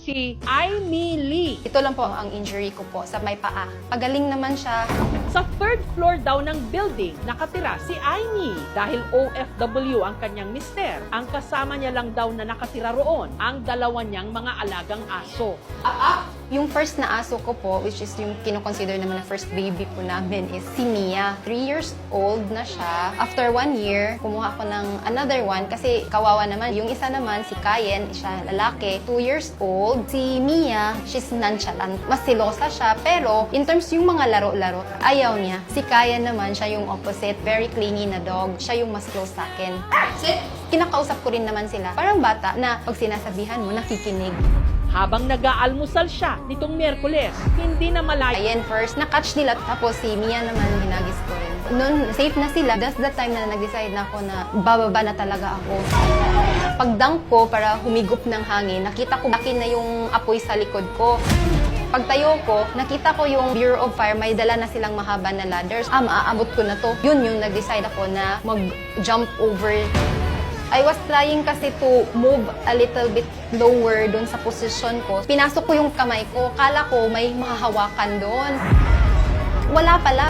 si Aimee Lee. Ito lang po ang injury ko po sa may paa. Pagaling naman siya. Sa third floor daw ng building, nakatira si Aimee. Dahil OFW ang kanyang mister, ang kasama niya lang daw na nakatira roon ang dalawa niyang mga alagang aso. Yung first na aso ko po, which is yung kinoconsider naman na first baby po namin, is si Mia. 3 years old na siya. After 1 year, kumuha ko ng another one kasi kawawa naman. Yung isa naman, si Kayen, siya lalaki, 2 years old. Si Mia, she's nonchalant. Mas silosa siya, pero in terms yung mga laro-laro, ayaw niya. Si Kayen naman, siya yung opposite, very clingy na dog. Siya yung mas close sa akin. Kinakausap ko rin naman sila. Parang bata na pag sinasabihan mo, nakikinig. Habang nag-aalmusal siya nitong Miyerkules, hindi na malayo. Ayan, first, na-catch nila. Tapos si Mia naman, ginagis ko rin. Noon, safe na sila. That's the time na nag-decide na ako na bababa na talaga ako. Pagdunk ko para humigop ng hangin, nakita ko laki na yung apoy sa likod ko. Pagtayo ko, nakita ko yung Bureau of Fire, may dala na silang mahaba na ladders. Maaabot ko na to. Yun yung nag-decide ako na mag-jump over. I was trying kasi to move a little bit lower doon sa position ko. Pinasok ko yung kamay ko. Kala ko may mahahawakan doon. Wala pala.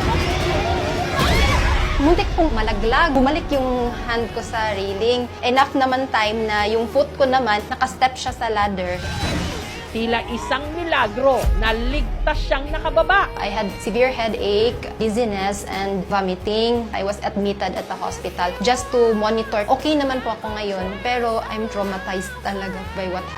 Muntik kong malaglag. Bumalik yung hand ko sa railing. Enough naman time na yung foot ko naman, nakastep siya sa ladder. Tila isang milagro na ligtas siyang nakababa. I had severe headache, dizziness, and vomiting. I was admitted at the hospital just to monitor. Okay naman po ako ngayon, pero I'm traumatized talaga by what happened.